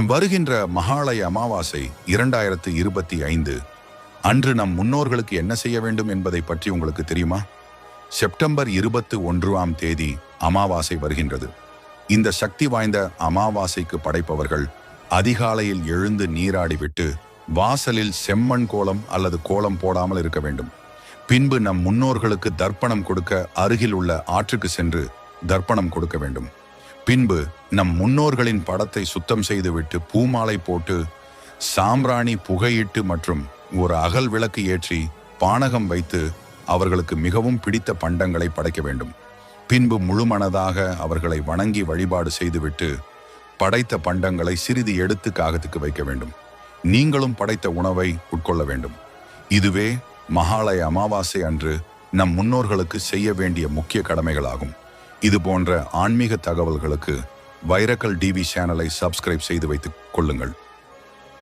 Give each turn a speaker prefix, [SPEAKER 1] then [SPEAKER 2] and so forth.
[SPEAKER 1] வருகின்ற மகாலய அமாவாசை 2025 அன்று நம் முன்னோர்களுக்கு என்ன செய்ய வேண்டும் என்பதை பற்றி உங்களுக்கு தெரியுமா? செப்டம்பர் 21ஆம் தேதி அமாவாசை வருகின்றது. இந்த சக்தி வாய்ந்த அமாவாசைக்கு படைப்பவர்கள் அதிகாலையில் எழுந்து நீராடிவிட்டு வாசலில் செம்மண் கோலம் அல்லது கோலம் போடாமல் இருக்க வேண்டும். பின்பு நம் முன்னோர்களுக்கு தர்ப்பணம் கொடுக்க அருகில் உள்ள ஆற்றுக்கு சென்று தர்ப்பணம் கொடுக்க வேண்டும். பின்பு நம் முன்னோர்களின் படத்தை சுத்தம் செய்துவிட்டு பூமாலை போட்டு சாம்பிராணி புகையிட்டு மற்றும் ஒரு அகல் விளக்கு ஏற்றி பானகம் வைத்து அவர்களுக்கு மிகவும் பிடித்த பண்டங்களை படைக்க வேண்டும். பின்பு முழுமனதாக அவர்களை வணங்கி வழிபாடு செய்துவிட்டு படைத்த பண்டங்களை சிறிது எடுத்து காகத்துக்கு வைக்க வேண்டும். நீங்களும் படைத்த உணவை உட்கொள்ள வேண்டும். இதுவே மகாலய அமாவாசை அன்று நம் முன்னோர்களுக்கு செய்ய வேண்டிய முக்கிய கடமைகளாகும். இது போன்ற ஆன்மீக தகவல்களுக்கு வைரக்கல் டிவி சேனலை சப்ஸ்கிரைப் செய்து வைத்துக் கொள்ளுங்கள்.